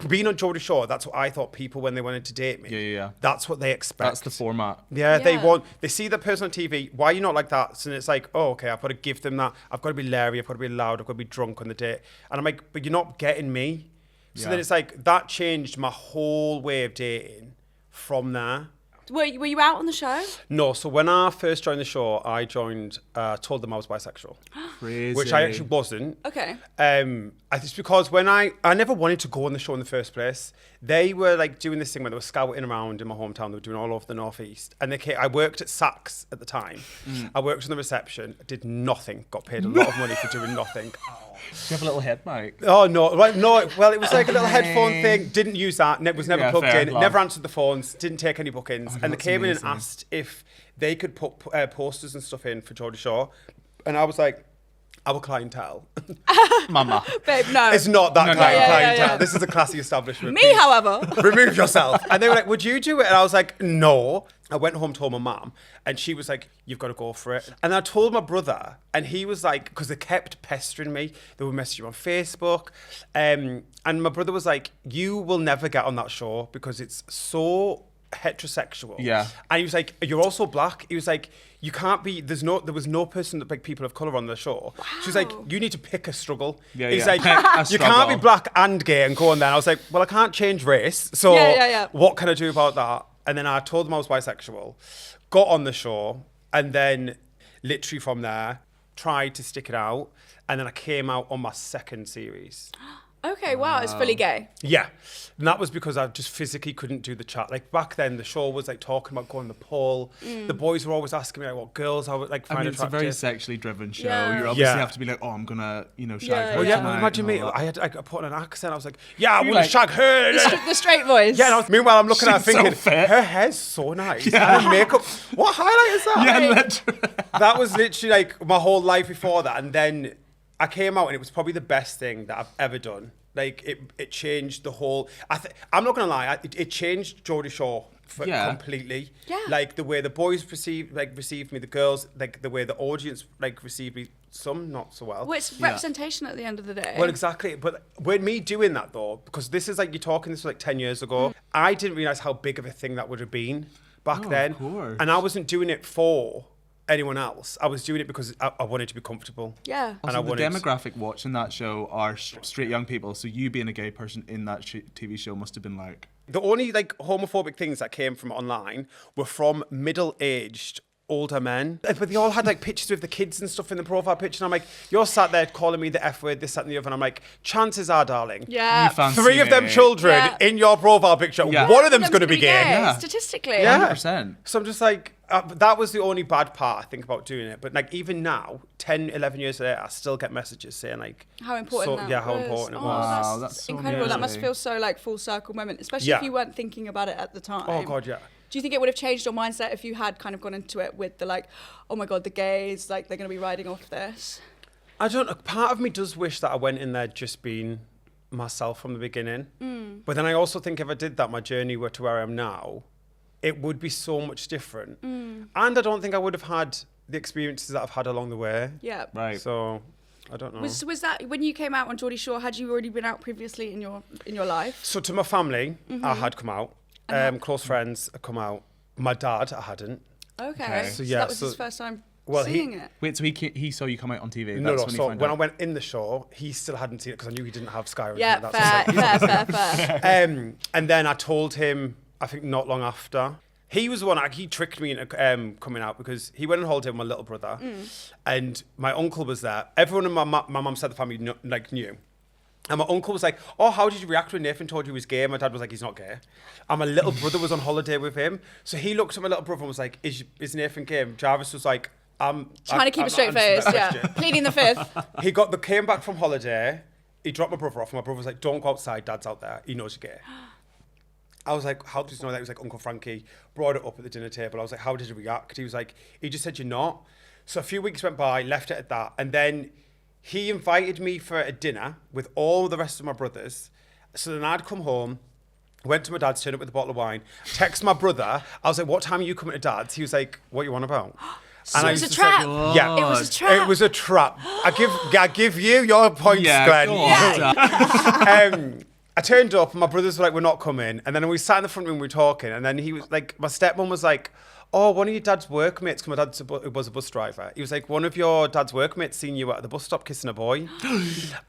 being on Geordie Shore, that's what I thought people, when they wanted to date me, Yeah. that's what they expect. That's the format. Yeah, they see the person on TV. Why are you not like that? So it's like, oh, okay, I've got to give them that. I've got to be leery. I've got to be loud. I've got to be drunk on the date. And I'm like, but you're not getting me. So then it's like, that changed my whole way of dating from there. Were you out on the show? No, so when I first joined the show, I told them I was bisexual. Crazy. Which I actually wasn't. Okay. I think it's because when I never wanted to go on the show in the first place. They were like doing this thing where they were scouting around in my hometown. They were doing all over the northeast. And I worked at Saks at the time. I worked on the reception, did nothing, got paid a lot of money for doing nothing. Do you have a little head mic? Oh, no. Right, no. Well, it was like a little headphone thing. Didn't use that. Was never plugged fair, in. Never answered the phones. Didn't take any bookings. And they came in and asked if they could put posters and stuff in for Geordie Shore. And I was like, our clientele. Mama. Babe, no. It's not that clientele. Yeah. This is a classy establishment. Me, however. Remove yourself. And they were like, would you do it? And I was like, no. I went home, told my mum, and she was like, you've got to go for it. And I told my brother, and he was like, because they kept pestering me. They would message me on Facebook. And my brother was like, you will never get on that show because it's so heterosexual. Yeah. And he was like, you're also black. He was like, you can't be, there was no person that like people of colour on the show. Wow. She was like, you need to pick a struggle. He's like, you can't be black and gay and go on there. And I was like, well, I can't change race. So what can I do about that? And then I told them I was bisexual, got on the show, and then literally from there, tried to stick it out. And then I came out on my second series. Okay, wow, it's fully gay. Yeah. And that was because I just physically couldn't do the chat. Like back then, the show was like talking about going to the pool. The boys were always asking me like what girls I would like find attractive. It's a very sexually driven show. Yeah. You obviously have to be like, oh, I'm gonna, shag her. Oh yeah, tonight imagine me. and I put on an accent. I was like, yeah, I want to shag her. The straight voice. Yeah, and meanwhile, I'm looking at her She's thinking, so fit. her hair's so nice. Yeah. And her makeup, what highlight is that? Yeah, literally. That was literally like my whole life before that. And then I came out and it was probably the best thing that I've ever done. Like it changed the whole. I'm not gonna lie. It changed Geordie Shore completely. Yeah. Like the way the boys received me, the girls, like the way the audience like received me. Some not so well. Well, it's representation at the end of the day. Well, exactly. But when me doing that though, because this is like you're talking, this was like 10 years ago. I didn't realize how big of a thing that would have been back then. Of course. And I wasn't doing it for anyone else. I was doing it because I wanted to be comfortable. Yeah. And also, the demographic watching that show are straight young people. So you being a gay person in that TV show must have been like... The only like homophobic things that came from online were from middle-aged older men. But they all had like pictures with the kids and stuff in the profile picture. And I'm like, you're sat there calling me the F word, this, that and the other. And I'm like, chances are, darling. Yeah. 3 of them children in your profile picture. One of them's going to be gay. Yeah. Statistically. Yeah. 100%. So I'm just like, that was the only bad part I think about doing it. But like even now, 10, 11 years later, I still get messages saying like how important that was. Yeah, how important it was. Wow, that's so incredible. amazing. That must feel so like full circle moment, especially if you weren't thinking about it at the time. Oh God, yeah. Do you think it would have changed your mindset if you had kind of gone into it with the like, oh my God, the gays, like they're going to be riding off this? I don't know. Part of me does wish that I went in there just being myself from the beginning. But then I also think if I did that, my journey were to where I am now, it would be so much different. And I don't think I would have had the experiences that I've had along the way. Yeah. Right. So I don't know. Was that when you came out on Geordie Shore? Had you already been out previously in your life? So to my family, I had come out. Close friends had come out. My dad, I hadn't. Okay. So that was his first time seeing it. Wait, so he saw you come out on TV? No. That's So when I went in the show, he still hadn't seen it because I knew he didn't have Sky. Or anything like that. Fair. And then I told him, I think not long after. He was the one, he tricked me into coming out because he went on holiday with my little brother and my uncle was there. Everyone in my mum's side of the family knew. And my uncle was like, oh, how did you react when Nathan told you he was gay? And my dad was like, he's not gay. And my little brother was on holiday with him. So he looked at my little brother and was like, is Nathan gay? And Jarvis was like, trying to keep a straight face, pleading the fifth. He came back from holiday, he dropped my brother off and my brother was like, don't go outside, Dad's out there, he knows you're gay. I was like, how did you know that? He was like, Uncle Frankie brought it up at the dinner table. I was like, how did he react? He was like, he just said, you're not. So a few weeks went by, left it at that. And then he invited me for a dinner with all the rest of my brothers. So then I'd come home, went to my dad's, turned up with a bottle of wine, text my brother. I was like, what time are you coming to dad's? He was like, what you on about? So it was a trap. Yeah, it was a trap. It was a trap. I give you your points, Glenn. I turned up and my brothers were like, we're not coming. And then we sat in the front room, we were talking. And then he was like, my stepmom was like, oh, one of your dad's workmates, because my dad was a bus driver. He was like, one of your dad's workmates seen you at the bus stop kissing a boy.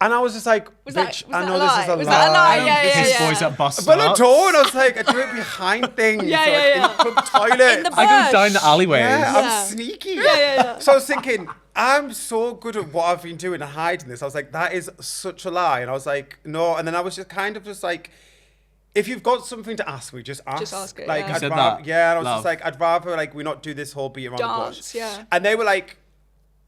And I was just like, bitch, I know this is a lie. Was that a lie? Yeah, Kiss boys at bus stops. Well, I don't. I was like, I do it behind things. Yeah, like, yeah. in the club toilet. In the I go down the alleyways. Yeah, Yeah. I'm sneaky. Yeah. So I was thinking, I'm so good at what I've been doing and hiding this. I was like, that is such a lie. And I was like, no. And then I was just kind of just like, if you've got something to ask me, just ask. Just ask it, Like, yeah. You I'd said rather, that. yeah, and I was Love. just like, I'd rather like we not do this whole beat around the bush. Dance, yeah. And they were like,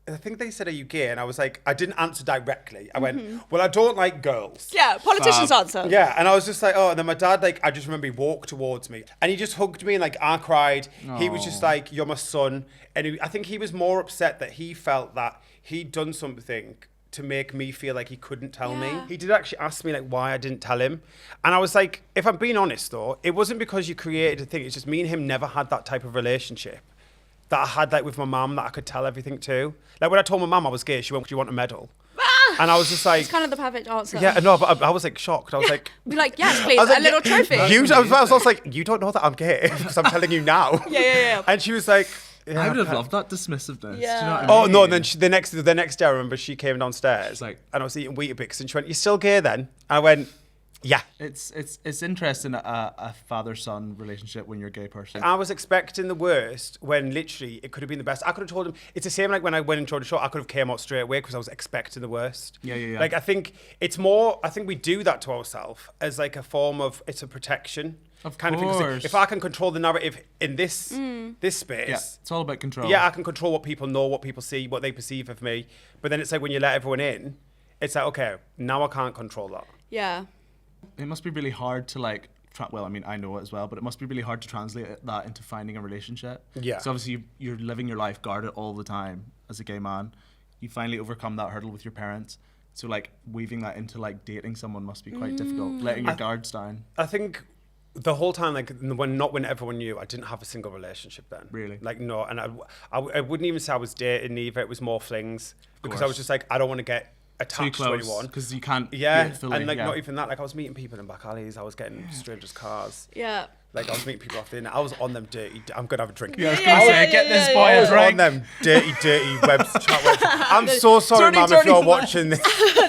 I think they said, are you gay? And I was like, I didn't answer directly. I went, well, I don't like girls. Yeah, politician's answer. Yeah, and I was just like, oh, and then my dad, like, I just remember he walked towards me and he just hugged me and like I cried. He was just like, you're my son. And I think he was more upset that he felt that he'd done something to make me feel like he couldn't tell me. Yeah. He did actually ask me like why I didn't tell him. And I was like, if I'm being honest though, it wasn't because you created a thing. It's just me and him never had that type of relationship that I had like with my mum that I could tell everything to. Like when I told my mum I was gay, she went, do you want a medal? And I was just like, It's kind of the perfect answer. yeah, no, but I was like shocked. I was like, Be like, yes, please, I was a like, little trophy. I was also like, you don't know that I'm gay because I'm telling you now. Yeah. And she was like, yeah, I would have okay. loved that dismissiveness. Yeah. Do you know what I Oh mean? no! And then the next day, I remember she came downstairs, She's like- and I was eating Weetabix, and she went, "You still gay then?" And I went, "Yeah." It's interesting a father-son relationship when you're a gay person. I was expecting the worst when literally it could have been the best. I could have told him it's the same like when I went in Geordie Shore. I could have came out straight away because I was expecting the worst. Yeah. Like I think it's more. I think we do that to ourselves as like a form of it's a protection. Of kind of thing. 'Cause course. if I can control the narrative in this space. Yeah, it's all about control. Yeah, I can control what people know, what people see, what they perceive of me. But then it's like when you let everyone in, it's like, okay, now I can't control that. Yeah. It must be really hard to like. Well, I mean, I know it as well, but it must be really hard to translate that into finding a relationship. Yeah. So obviously you're living your life guarded all the time as a gay man. You finally overcome that hurdle with your parents. So like weaving that into like dating someone must be quite difficult. Letting your guards down. I think the whole time, like when everyone knew, I didn't have a single relationship then. Really? Like no, and I wouldn't even say I was dating either. It was more flings because I course. was just like I don't want to get Too attached to close anyone. because you can't. Yeah, fully, and like yeah. not even that. Like I was meeting people in back alleys. I was getting strangers' cars. Yeah. Like I was meeting people off the internet. I was on them dirty. I'm gonna have a drink. Yeah, I was gonna say, get this boy I a was on drink. them dirty chat websites. I'm so sorry, dirty, mum, if dirty you're web. watching this.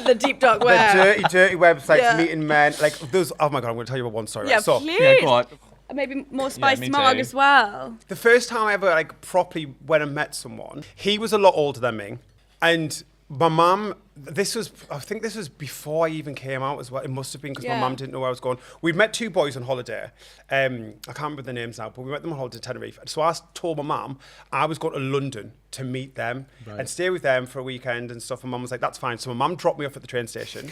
The deep dark The web. dirty websites, Yeah. meeting men. Like those. Oh my god, I'm gonna tell you about one story. Yeah, Right? So please. Yeah, go on. Maybe more spice me Marg too. as well. the first time I ever like properly went and met someone, he was a lot older than me, and my mum. I think this was before I even came out as well. It must have been because my Yeah. mum didn't know where I was going. We'd met two boys on holiday. I can't remember their names now, but we met them on holiday to Tenerife. So I told my mum I was going to London to meet them and stay with them for a weekend and stuff. And mum was like, that's fine. So my mum dropped me off at the train station.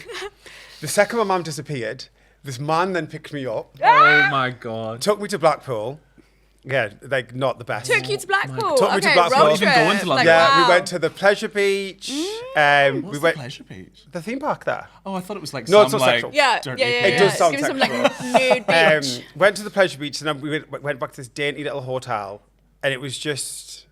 The second my mum disappeared, this man then picked me up, Oh my god. took me to Blackpool. Yeah, like not the best. Took you to Blackpool. Took me to okay, Blackpool. road Not even trip. going to London. Like, Yeah, wow. we went to the Pleasure Beach. What's We the went pleasure beach? the theme park there. Oh, I thought it was like No, some it's not like sexual. Yeah, dirty yeah, yeah, place. yeah. does sound Give me some sexual. like nude beach. Went to the Pleasure Beach and then we went back to this dainty little hotel, and it was just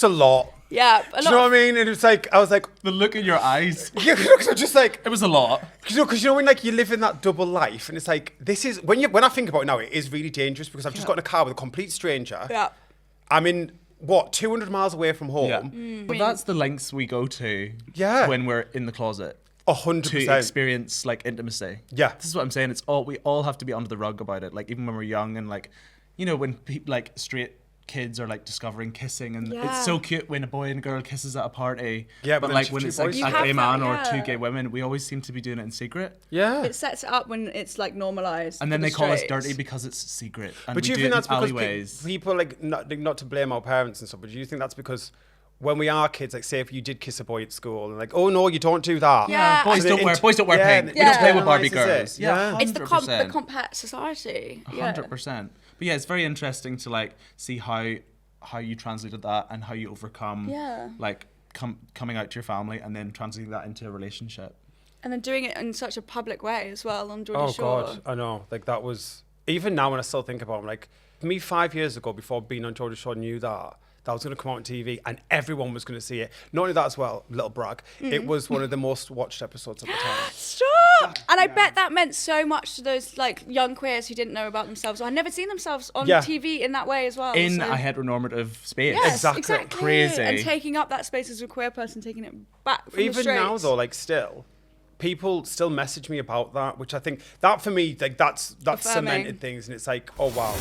a lot. Yeah, a Do you know lot. what I mean? And it was like I was like, The look in your eyes. yeah, because I'm just like. It was a lot. Because you know when like you live in that double life and it's like this is when I think about it now it is really dangerous because I've just got in a car with a complete stranger. Yeah. I'm in 200 miles away from home. Yeah. But that's the lengths we go to Yeah. when we're in the closet. 100%. To experience like intimacy. Yeah. This is what I'm saying. We all have to be under the rug about it. Like even when we're young and like, you know, when people like straight kids are like discovering kissing and Yeah. it's so cute when a boy and a girl kisses at a party. Yeah, but but then like two when it's boys- like You a have gay that, man or yeah. two gay women, we always seem to be doing it in secret. Yeah. It sets it up when it's like normalized. And then for they the call us straights. dirty because it's secret. And But we do you do think it that's in because alleyways. people like not to blame our parents and stuff, but do you think that's because when we are kids, like say if you did kiss a boy at school and like, oh no, you don't do that. Yeah. Boys So don't it wear int- boys don't wear yeah, pink. it We don't play with internalises Barbie it. girls. Yeah. It's the 100%. compact society. Yeah. 100%. But yeah, it's very interesting to like see how you translated that and how you overcome Yeah. like coming out to your family and then translating that into a relationship. And then doing it in such a public way as well on Geordie Oh Shore. God, I know. Like that was even now when I still think about it, I'm like me 5 years ago before being on Geordie Shore knew that that was going to come out on TV and everyone was going to see it. Not only that as well, little brag, it was one of the most watched episodes at the time. Stop! And I bet that meant so much to those like young queers who didn't know about themselves or had never seen themselves on TV in that way as well. In so. a heteronormative space. Yes, Exactly. Crazy. And taking up that space as a queer person, taking it back from the Even now straights. though, like still, people still message me about that, which I think that for me, like that's Affirming. cemented things, and it's like, oh wow.